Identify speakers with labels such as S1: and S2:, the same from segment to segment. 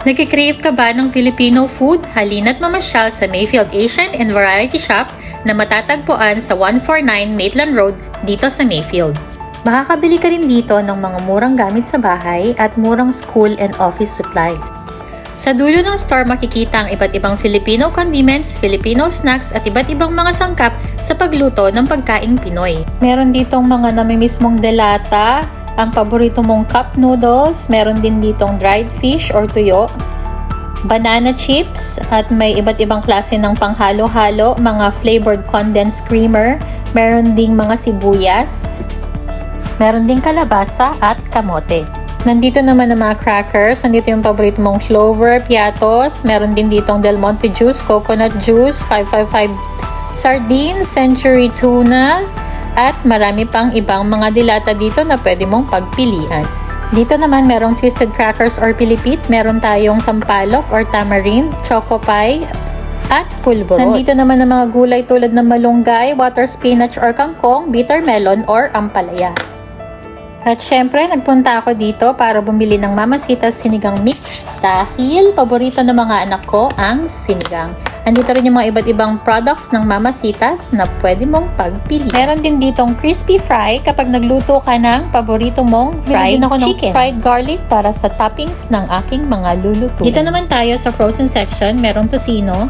S1: Nagkikrave ka ba ng Filipino food? Halina't mamasyal sa Mayfield Asian and Variety Shop na matatagpuan sa 149 Maitland Road dito sa Mayfield. Makakabili ka rin dito ng mga murang gamit sa bahay at murang school and office supplies. Sa dulo ng store makikita ang iba't ibang Filipino condiments, Filipino snacks at iba't ibang mga sangkap sa pagluto ng pagkaing Pinoy. Meron ditong mga namimiss mong delata, ang paborito mong cup noodles, meron din ditong dried fish or tuyo, banana chips, at may iba't ibang klase ng panghalo-halo, mga flavored condensed creamer, meron ding mga sibuyas, meron ding kalabasa at kamote. Nandito naman ang mga crackers, nandito yung paborito mong Clover, Piatos, meron din ditong Del Monte juice, coconut juice, 555 sardines, Century tuna, at marami pang ibang mga dilata dito na pwede mong pagpilian. Dito naman merong twisted crackers or pilipit, meron tayong sampalok or tamarind, choco pie, at pulborot. Nandito naman ang mga gulay tulad ng malunggay, water spinach or kangkong, bitter melon or ampalaya. At syempre, nagpunta ako dito para bumili ng Mamacita's Sinigang Mix dahil paborito ng mga anak ko ang sinigang. Andito rin yung mga iba't ibang products ng Mamacita's na pwede mong pagpili. Meron din ditong crispy fry kapag nagluto ka ng paborito mong fried chicken. Fried garlic para sa toppings ng aking mga lulutuin. Dito naman tayo sa frozen section. Merong tocino,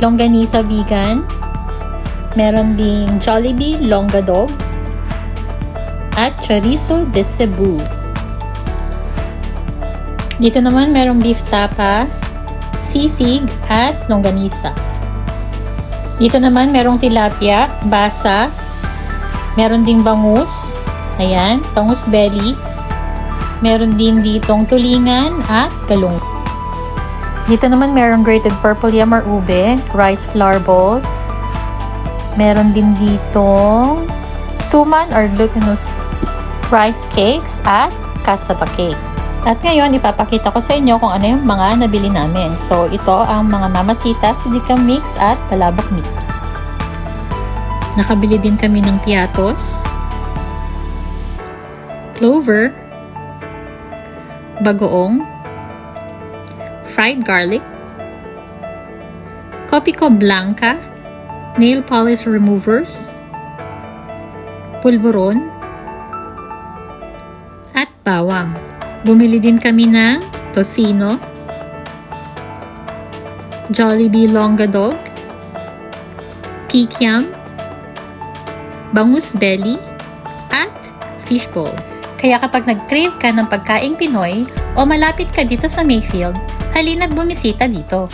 S1: longganisa vegan, meron ding Jollibee Longa Dog, at chorizo de Cebu. Dito naman merong beef tapa, sisig, at longganisa. Dito naman merong tilapia, basa, meron ding bangus, ayan, bangus belly, meron din ditong tulingan at galunggong. Dito naman merong grated purple yam or ube, rice flour balls, meron din ditong suman or glutinous rice cakes at cassava cake. At ngayon, ipapakita ko sa inyo kung ano yung mga nabili namin. So, ito ang mga Mamacita's Sinigang Mix at Palabok Mix. Nakabili din kami ng Piatos, Clover, Bagoong, fried garlic, Copico Blanca, nail polish removers, pulburon, at bawang. Bumili din kami ng tocino, Jollibee Longa Dog, kikiam, bangus belly, at fishbowl. Kaya kapag nag-crave ka ng pagkaing Pinoy o malapit ka dito sa Mayfield, halina't bumisita dito.